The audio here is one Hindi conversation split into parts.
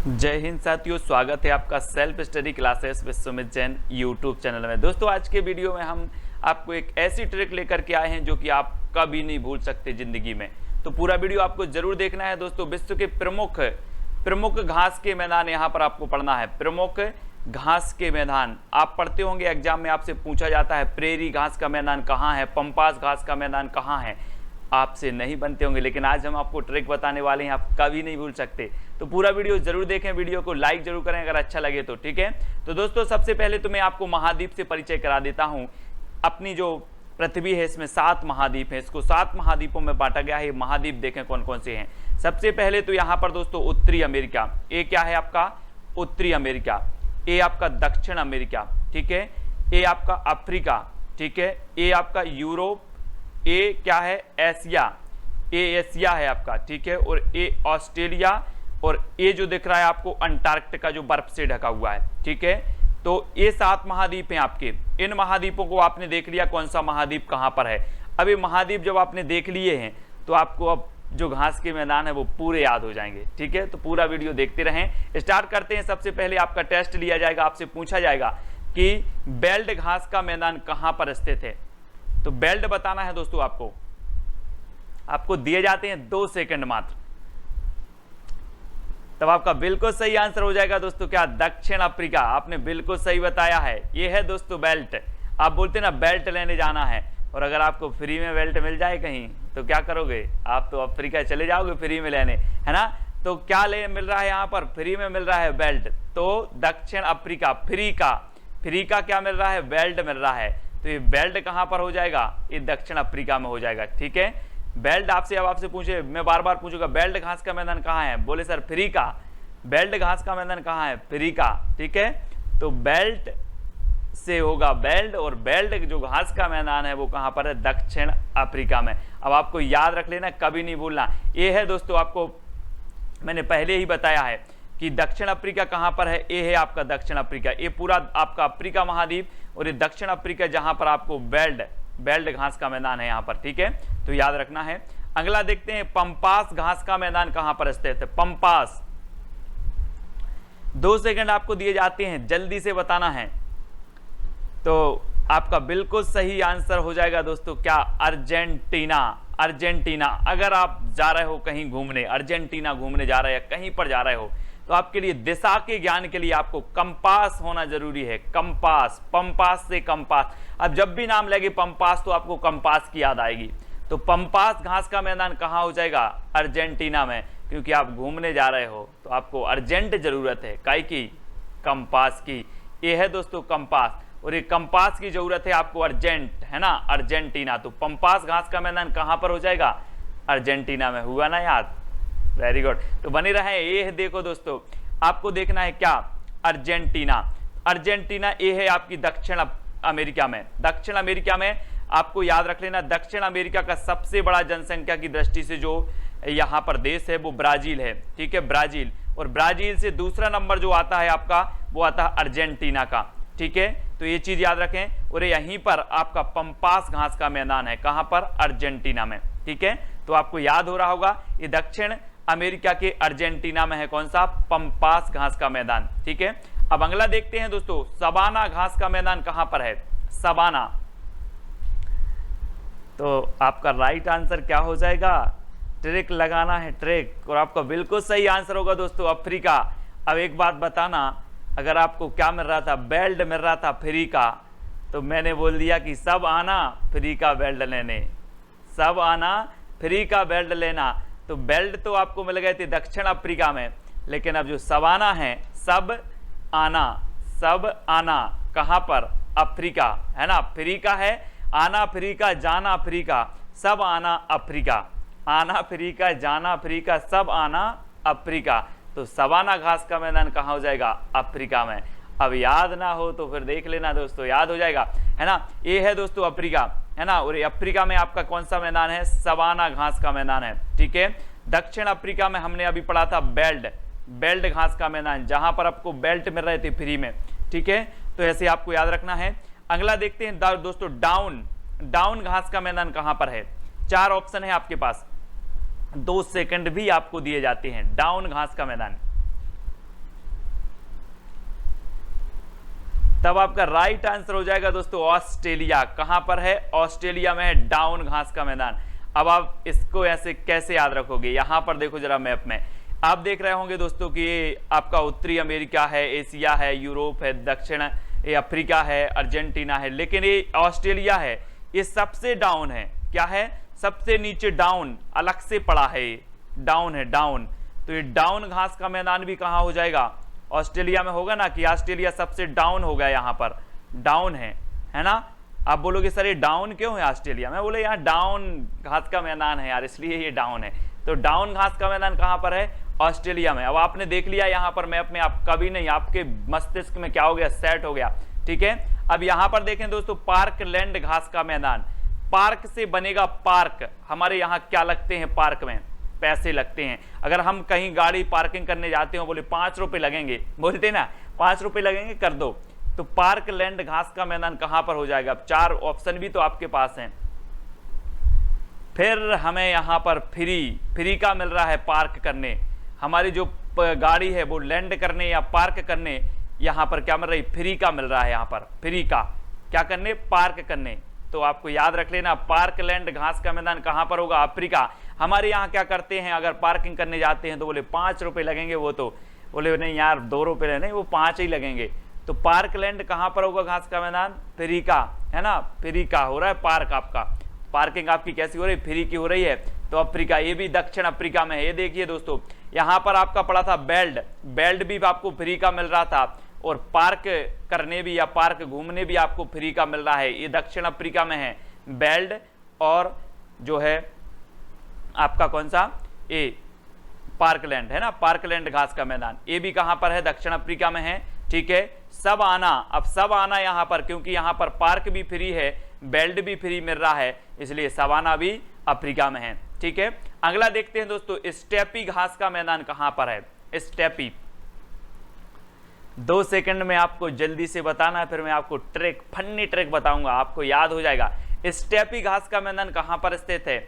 जय हिंद साथियों, स्वागत है आपका self study classes with Sumit Jain YouTube channel में। दोस्तों, आज के वीडियो में हम आपको एक ऐसी ट्रिक लेकर के आए हैं जो कि आप कभी नहीं भूल सकते जिंदगी में। तो पूरा वीडियो आपको जरूर देखना है दोस्तों। विश्व के प्रमुख घास के मैदान यहाँ पर आपको पढ़ना है। प्रमुख घास के मैदान आप पढ़ते होंगे, एग्जाम में आपसे पूछा जाता है प्रेरी घास का मैदान कहाँ है, पंपास घास का मैदान कहाँ है। आपसे नहीं बनते होंगे, लेकिन आज हम आपको ट्रिक बताने वाले हैं, आप कभी नहीं भूल सकते। तो पूरा वीडियो जरूर देखें, वीडियो को लाइक जरूर करें अगर अच्छा लगे तो, ठीक है। तो दोस्तों, सबसे पहले तो मैं आपको महाद्वीप से परिचय करा देता हूं। अपनी जो पृथ्वी है इसमें 7 महाद्वीप हैं, इसको 7 महाद्वीपों में बांटा गया है। महाद्वीप देखें कौन कौन से हैं। सबसे पहले तो यहाँ पर दोस्तों उत्तरी अमेरिका, ये क्या है आपका उत्तरी अमेरिका। ये आपका दक्षिण अमेरिका, ठीक है। ये आपका अफ्रीका, ठीक है। ये आपका यूरोप। ये क्या है एशिया, ये एशिया है आपका, ठीक है। और ये ऑस्ट्रेलिया, और ये जो दिख रहा है आपको अंटार्कटिका जो बर्फ से ढका हुआ है, ठीक है। तो ये 7 महाद्वीप हैं आपके। इन महाद्वीपों को आपने देख लिया कौन सा महाद्वीप कहां पर है। अब ये महाद्वीप जब आपने देख लिए हैं तो आपको अब जो घास के मैदान है वो पूरे याद हो जाएंगे, ठीक है। तो पूरा वीडियो देखते रहें। स्टार्ट करते हैं। सबसे पहले आपका टेस्ट लिया जाएगा, आपसे पूछा जाएगा कि बेल्ट घास का मैदान कहां पर स्थित है। तो बेल्ट बताना है दोस्तों। आपको दिए जाते हैं 2 सेकंड मात्र, तब आपका बिल्कुल सही आंसर हो जाएगा दोस्तों। क्या दक्षिण अफ्रीका, आपने बिल्कुल सही बताया है। ये है दोस्तों बेल्ट। आप बोलते ना बेल्ट लेने जाना है, और अगर आपको फ्री में बेल्ट मिल जाए कहीं तो क्या करोगे, आप तो अफ्रीका चले जाओगे फ्री में लेने, है ना। तो क्या मिल रहा है यहाँ पर, फ्री में मिल रहा है बेल्ट। तो दक्षिण अफ्रीका, फ्री का क्या मिल रहा है, बेल्ट मिल रहा है। तो ये बेल्ट कहां पर हो जाएगा, ये दक्षिण अफ्रीका में हो जाएगा, ठीक है। बेल्ट आपसे पूछे, मैं बार बार पूछूंगा बेल्ट घास का मैदान कहां है, बोले सर फ्री का। बेल्ट घास का मैदान कहां है, फ्री का, ठीक है। तो बेल्ट से होगा बेल्ट, और बेल्ट जो घास का मैदान है वो कहां पर है, दक्षिण अफ्रीका में। अब आपको याद रख लेना, कभी नहीं भूलना। ये है दोस्तों, आपको मैंने पहले ही बताया है कि दक्षिण अफ्रीका कहां पर है। ये है आपका दक्षिण अफ्रीका, ये पूरा आपका अफ्रीका महाद्वीप, और ये दक्षिण अफ्रीका जहां पर आपको बेल्ट घास का मैदान है यहाँ पर, ठीक है। तो याद रखना है। अगला देखते हैं, पंपास घास का मैदान कहां पर स्थित है। पंपास, 2 सेकंड आपको दिए जाते हैं, जल्दी से बताना है। तो आपका बिल्कुल सही आंसर हो जाएगा दोस्तों, क्या अर्जेंटीना। अगर आप जा रहे हो कहीं घूमने, अर्जेंटीना घूमने जा रहे हैं, कहीं पर जा रहे हो, तो आपके लिए दिशा के ज्ञान के लिए आपको कंपास होना जरूरी है। कंपास, पंपास से कंपास। अब जब भी नाम लगे पंपास तो आपको कंपास की याद आएगी। तो पंपास घास का मैदान कहाँ हो जाएगा, अर्जेंटीना में। क्योंकि आप घूमने जा रहे हो तो आपको अर्जेंट जरूरत है, काई की, कंपास की। ये है दोस्तों कंपास, और ये कंपास की जरूरत है आपको अर्जेंट, है ना, अर्जेंटीना। तो पंपास घास का मैदान कहां पर हो जाएगा, अर्जेंटीना में। हुआ ना याद, वेरी गुड। तो बने रहे। ये देखो दोस्तों, आपको देखना है क्या, अर्जेंटीना ये है आपकी दक्षिण अमेरिका में। दक्षिण अमेरिका में आपको याद रख लेना, दक्षिण अमेरिका का सबसे बड़ा जनसंख्या की दृष्टि से जो यहाँ पर देश है वो ब्राजील है, ठीक है, ब्राजील। और ब्राजील से दूसरा नंबर जो आता है आपका, वो आता है अर्जेंटीना का, ठीक है। तो ये चीज याद रखें। और यहीं पर आपका पंपास घास का मैदान है, कहां पर, अर्जेंटीना में, ठीक है। तो आपको याद हो रहा होगा, ये दक्षिण अमेरिका के अर्जेंटीना में है कौन सा, पंपास घास का मैदान, ठीक है। अब अगला देखते हैं दोस्तों, सवाना घास का मैदान कहां पर है, सवाना। तो आपका राइट आंसर क्या हो जाएगा, ट्रिक लगाना है, ट्रिक। और आपका बिल्कुल सही आंसर होगा दोस्तों, अफ्रीका। अब एक बात बताना, अगर आपको क्या मिल रहा था, बेल्ट मिल रहा था फ्री का, तो मैंने बोल दिया कि सब आना फ्री का बेल्ट लेने, सब आना फ्री का बेल्ट लेना। तो बेल्ट तो आपको मिल गए थे दक्षिण अफ्रीका में, लेकिन अब जो सवाना है, सब आना कहां पर, अफ्रीका, है ना। फ्री का है, आना अफ्रीका, जाना अफ्रीका, सब आना अफ्रीका, आना अफ्रीका, जाना अफ्रीका, सब आना अफ्रीका। तो सवाना घास का मैदान कहां हो जाएगा, अफ्रीका में। अब याद ना हो तो फिर देख लेना दोस्तों, याद हो जाएगा, है ना। ये है दोस्तों अफ्रीका, है ना। और अफ्रीका में आपका कौन सा मैदान है, सवाना घास का मैदान है, ठीक है। दक्षिण अफ्रीका में हमने अभी पढ़ा था बेल्ट घास का मैदान, जहां पर आपको बेल्ट मिल रहे थे फ्री में, ठीक है। तो ऐसे आपको याद रखना है। अगला देखते हैं दोस्तों, डाउन घास का मैदान कहां पर है। 4 ऑप्शन है आपके पास, 2 सेकंड भी आपको दिए जाते हैं। डाउन घास का मैदान, तब आपका राइट आंसर हो जाएगा दोस्तों ऑस्ट्रेलिया। कहां पर है? ऑस्ट्रेलिया में है डाउन घास का मैदान। अब आप इसको ऐसे कैसे याद रखोगे? यहां पर देखो जरा मैप में, आप देख रहे होंगे दोस्तों कि ये आपका उत्तरी अमेरिका है, एशिया है, यूरोप है, दक्षिण अफ्रीका है, अर्जेंटीना है, लेकिन ये ऑस्ट्रेलिया है, ये सबसे डाउन है। क्या है? सबसे नीचे डाउन, अलग से पड़ा है, डाउन है, डाउन। तो ये डाउन घास का मैदान भी कहां हो जाएगा? ऑस्ट्रेलिया में होगा ना, कि ऑस्ट्रेलिया सबसे डाउन हो गया, यहां पर डाउन है ना। आप बोलोगे सर ये डाउन क्यों है ऑस्ट्रेलिया में? बोले यहाँ डाउन घास का मैदान है यार, इसलिए ये डाउन है। तो डाउन घास का मैदान कहां पर है? ऑस्ट्रेलिया में। अब आपने देख लिया यहां पर मैप में, आप कभी नहीं, आपके मस्तिष्क में क्या हो गया? सेट हो गया। ठीक है, अब यहां पर देखें दोस्तों, पार्क लैंड घास का मैदान। पार्क से बनेगा पार्क। हमारे यहाँ क्या लगते हैं पार्क में? पैसे लगते हैं। अगर हम कहीं गाड़ी पार्किंग करने जाते हो, बोले 5 रुपए लगेंगे, बोलते ना 5 रुपए लगेंगे, कर दो। तो पार्क लैंड घास का मैदान कहां पर हो जाएगा? अब 4 ऑप्शन भी तो आपके पास हैं। फिर हमें यहां पर फ्री का मिल रहा है पार्क करने। हमारी जो गाड़ी है वो लैंड करने या पार्क करने, यहां पर क्या मिल रही? फ्री का मिल रहा है। यहां पर फ्री का क्या करने? पार्क करने। तो आपको याद रख लेना, पार्क लैंड घास का मैदान कहां पर होगा? अफ्रीका। हमारे यहाँ क्या करते हैं, अगर पार्किंग करने जाते हैं तो बोले 5 रुपए लगेंगे, वो तो बोले नहीं यार 2 रुपए नहीं, वो 5 ही लगेंगे। तो पार्क लैंड कहां पर होगा घास का मैदान? फ्री का, है ना, फ्री का हो रहा है पार्क आपका। पार्किंग आपकी कैसी हो रही? फ्री की हो रही है। तो अफ्रीका, ये भी दक्षिण अफ्रीका में है। ये देखिए दोस्तों, यहां पर आपका पड़ा था बेल्ट भी आपको फ्री का मिल रहा था, और पार्क करने भी या पार्क घूमने भी आपको फ्री का मिल रहा है। ये दक्षिण अफ्रीका में है बेल्ट, और जो है आपका कौन सा? ये पार्कलैंड है ना, पार्कलैंड घास का मैदान। ये भी कहां पर है? दक्षिण अफ्रीका में है। ठीक है, सब आना, अब सब आना यहां पर, क्योंकि यहां पर पार्क भी फ्री है, बेल्ट भी फ्री मिल रहा है, इसलिए सवाना भी अफ्रीका में है। ठीक है, अगला देखते हैं दोस्तों, स्टेपी घास का मैदान कहां पर है? स्टेपी। 2 सेकंड में आपको जल्दी से बताना है, फिर मैं आपको ट्रिक, फन्नी ट्रिक बताऊंगा, आपको याद हो जाएगा। स्टेपी घास का मैदान कहां पर स्थित है?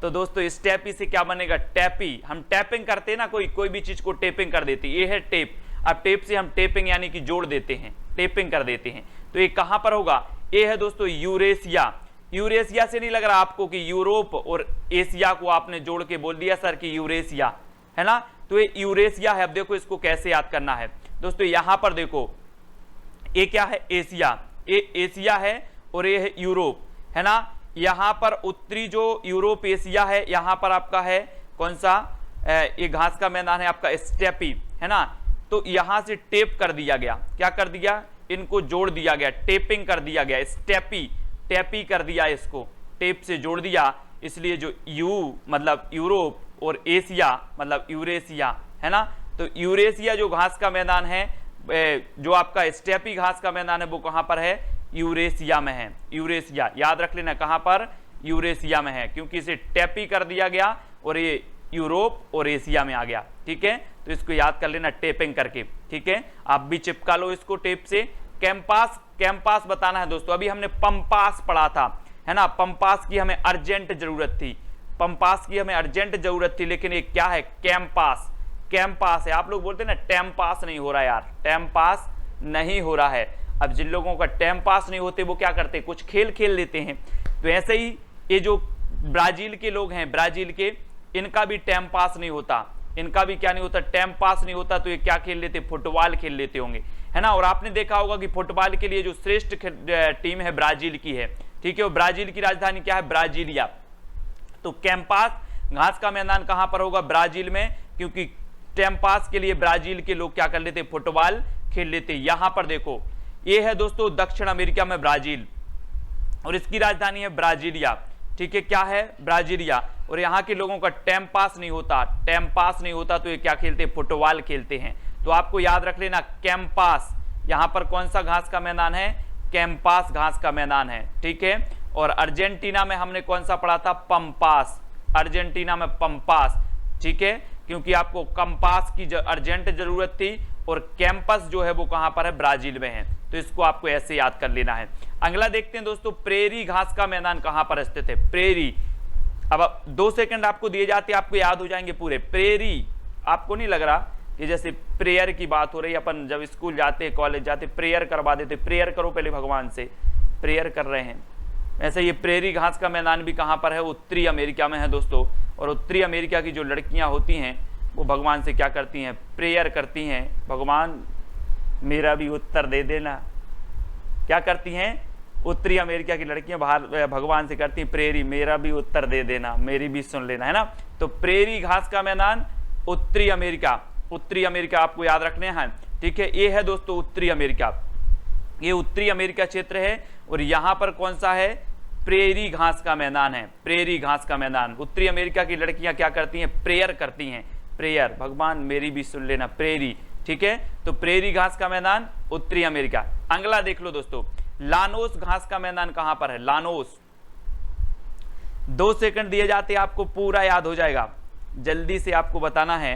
तो दोस्तों स्टेपी से क्या बनेगा? टैपी। हम टैपिंग करते हैं ना, कोई भी चीज को टेपिंग कर देती है, ये है टेप। अब टेप से हम टेपिंग यानी कि जोड़ देते हैं, टेपिंग कर देते हैं। तो ये कहां पर होगा? ये है दोस्तों यूरेशिया। यूरेशिया से नहीं लग रहा आपको कि यूरोप और एशिया को आपने जोड़ के बोल दिया सर कि यूरेशिया, है ना? तो ये यूरेशिया है। अब देखो इसको कैसे याद करना है दोस्तों, यहां पर देखो, ये क्या है? एशिया। ये एशिया है और ये है यूरोप, है ना। यहां पर उत्तरी जो यूरोप एशिया है, यहां पर आपका है कौन सा? ये घास का मैदान है आपका स्टेपी, है ना। तो यहां से टेप कर दिया गया, क्या कर दिया? इनको जोड़ दिया गया, टेपिंग कर दिया गया, स्टेपी, टैपी कर दिया, इसको टेप से जोड़ दिया, इसलिए जो यू मतलब यूरोप और एशिया मतलब यूरेशिया, है ना। तो यूरेशिया जो घास का मैदान है, जो आपका स्टेपी घास का मैदान है, वो कहां पर है? यूरेशिया में है। यूरेशिया याद रख लेना, कहां पर? यूरेशिया में है, क्योंकि इसे टैपी कर दिया गया और ये यूरोप और एशिया में आ गया। ठीक है, तो इसको याद कर लेना टेपिंग करके। ठीक है, आप भी चिपका लो इसको टेप से। कैंपास, कैंपास बताना है दोस्तों। अभी हमने पंपास पढ़ा था, है ना। पंपास की हमें अर्जेंट जरूरत थी, पंपास की हमें अर्जेंट जरूरत थी, लेकिन ये क्या है? कैंपास। कैंपास है। आप लोग बोलते हैं ना टाइम पास नहीं हो रहा यार, टाइम पास नहीं हो रहा है। अब जिन लोगों का टाइम पास नहीं होते वो क्या करते? कुछ खेल खेल लेते हैं। तो ऐसे ही ये जो ब्राजील के लोग हैं, ब्राजील के, इनका भी टाइम पास नहीं होता, इनका भी क्या नहीं होता? टाइम पास नहीं होता। तो ये क्या खेल लेते? फुटबॉल खेल लेते होंगे, है ना। और आपने देखा होगा कि फुटबॉल के लिए जो श्रेष्ठ टीम है ब्राजील की है। ठीक है, और ब्राजील की राजधानी क्या है? ब्राजीलिया। तो कैंपास घास का मैदान कहां पर होगा? ब्राजील में, क्योंकि टाइम पास के लिए ब्राजील के लोग क्या कर लेते? फुटबॉल खेल लेते। यहां पर देखो, ये है दोस्तों दक्षिण अमेरिका में ब्राजील, और इसकी राजधानी है ब्राजीलिया। ठीक है, क्या है? ब्राजीलिया। और यहाँ के लोगों का टाइम पास नहीं होता, टाइम पास नहीं होता, तो ये क्या खेलते? फुटबॉल खेलते हैं। तो आपको याद रख लेना कैंपास। यहाँ पर कौन सा घास का मैदान है? कैंपास घास का मैदान है। ठीक है, और अर्जेंटीना में हमने कौन सा पढ़ा था? पंपास। अर्जेंटीना में पंपास। ठीक है, क्योंकि आपको कंपास की अर्जेंट जरूरत थी, और कैंपस जो है वो कहां पर है? ब्राजील में है। तो इसको आपको ऐसे याद कर लेना है। अगला देखते हैं दोस्तों, प्रेरी घास का मैदान कहां पर स्थित है? प्रेरी। अब 2 सेकंड आपको दिए जाते हैं, आपको याद हो जाएंगे पूरे। प्रेरी, आपको नहीं लग रहा कि जैसे प्रेयर की बात हो रही है, अपन जब स्कूल जाते कॉलेज जाते प्रेयर करवा देते, प्रेयर करो पहले भगवान से, प्रेयर कर रहे हैं। ऐसे ये प्रेरी घास का मैदान भी कहाँ पर है, उत्तरी अमेरिका में है दोस्तों। और उत्तरी अमेरिका की जो लड़कियां होती हैं वो भगवान से क्या करती हैं, प्रेयर करती हैं, भगवान मेरा भी उत्तर दे देना। क्या करती हैं उत्तरी अमेरिका की लड़कियां भगवान से करती हैं प्रेरी, मेरा भी उत्तर दे देना, मेरी भी सुन लेना, है ना। तो प्रेरी घास का मैदान उत्तरी अमेरिका, उत्तरी अमेरिका आपको याद रखने हैं, ठीक है। ये है दोस्तों उत्तरी अमेरिका, ये उत्तरी अमेरिका क्षेत्र है। और यहां पर कौन सा है, प्रेरी घास का मैदान है, प्रेरी घास का मैदान। उत्तरी अमेरिका की लड़कियां क्या करती हैं, प्रेयर करती हैं, प्रेयर, भगवान मेरी भी सुन लेना, प्रेरी, ठीक है। तो प्रेरी घास का मैदान उत्तरी अमेरिका। अगला देख लो दोस्तों, लानोस घास का मैदान कहां पर है, लानोस। 2 सेकंड दिए जाते आपको, पूरा याद हो जाएगा, जल्दी से आपको बताना है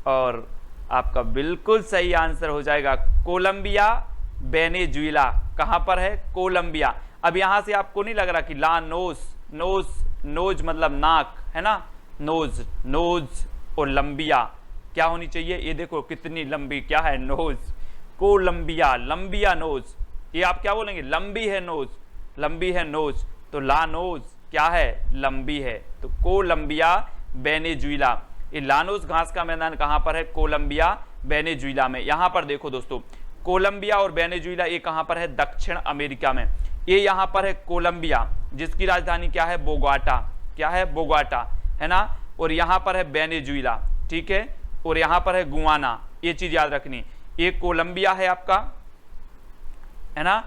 और आपका बिल्कुल सही आंसर हो जाएगा। कोलंबिया वेनेजुएला कहां पर है, कोलंबिया। अब यहां से आपको नहीं लग रहा कि लानोस, नोज, नोज मतलब नाक, है ना, नोज, नोज और लंबिया क्या होनी चाहिए, ये देखो कितनी लंबी, क्या है, नोज, कोलंबिया, लंबिया नोज। ये आप क्या बोलेंगे, लंबी है नोज, लंबी है नोज, तो लानोज क्या है, लंबी है। तो कोलंबिया वेनेजुएला। ये लानोस घास का मैदान कहां पर है, कोलंबिया वेनेजुएला में। यहां पर देखो दोस्तों, कोलंबिया और वेनेजुएला ये कहां पर है, दक्षिण अमेरिका में। ये यहां पर है कोलंबिया, जिसकी राजधानी क्या है, बोगोटा, क्या है, बोगोटा, है ना। और यहां पर है वेनेजुएला, ठीक है। और यहां पर है गुआना, ये चीज याद रखनी, ये कोलंबिया है आपका, है ना,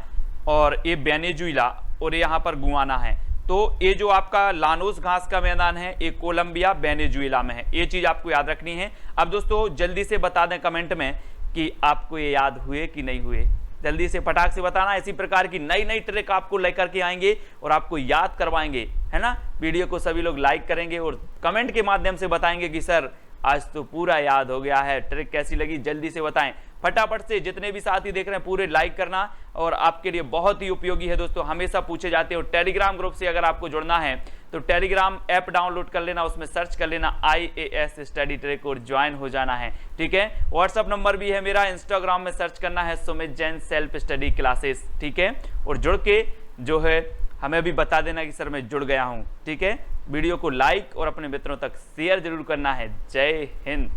और ये वेनेजुएला, और यहां पर गुआना है। तो ये जो आपका लानोस घास का मैदान है ये कोलंबिया वेनेजुएला में है, ये चीज आपको याद रखनी है। अब दोस्तों जल्दी से बता दें कमेंट में कि आपको ये याद हुए कि नहीं हुए, जल्दी से फटाक से बताना। इसी प्रकार की नई नई ट्रिक आपको लेकर के आएंगे और आपको याद करवाएंगे, है ना। वीडियो को सभी लोग लाइक करेंगे और कमेंट के माध्यम से बताएंगे कि सर आज तो पूरा याद हो गया है, ट्रिक कैसी लगी जल्दी से बताएं। फटाफट से जितने भी साथी देख रहे हैं पूरे लाइक करना, और आपके लिए बहुत ही उपयोगी है दोस्तों, हमेशा पूछे जाते हैं। और टेलीग्राम ग्रुप से अगर आपको जुड़ना है तो टेलीग्राम ऐप डाउनलोड कर लेना, उसमें सर्च कर लेना IAS स्टडी ट्रिक और ज्वाइन हो जाना है, ठीक है। व्हाट्सअप नंबर भी है मेरा, इंस्टाग्राम में सर्च करना है Sumit Jain self study classes, ठीक है। और जुड़ के जो है हमें भी बता देना कि सर मैं जुड़ गया हूं, ठीक है। वीडियो को लाइक और अपने मित्रों तक शेयर जरूर करना है। जय हिंद।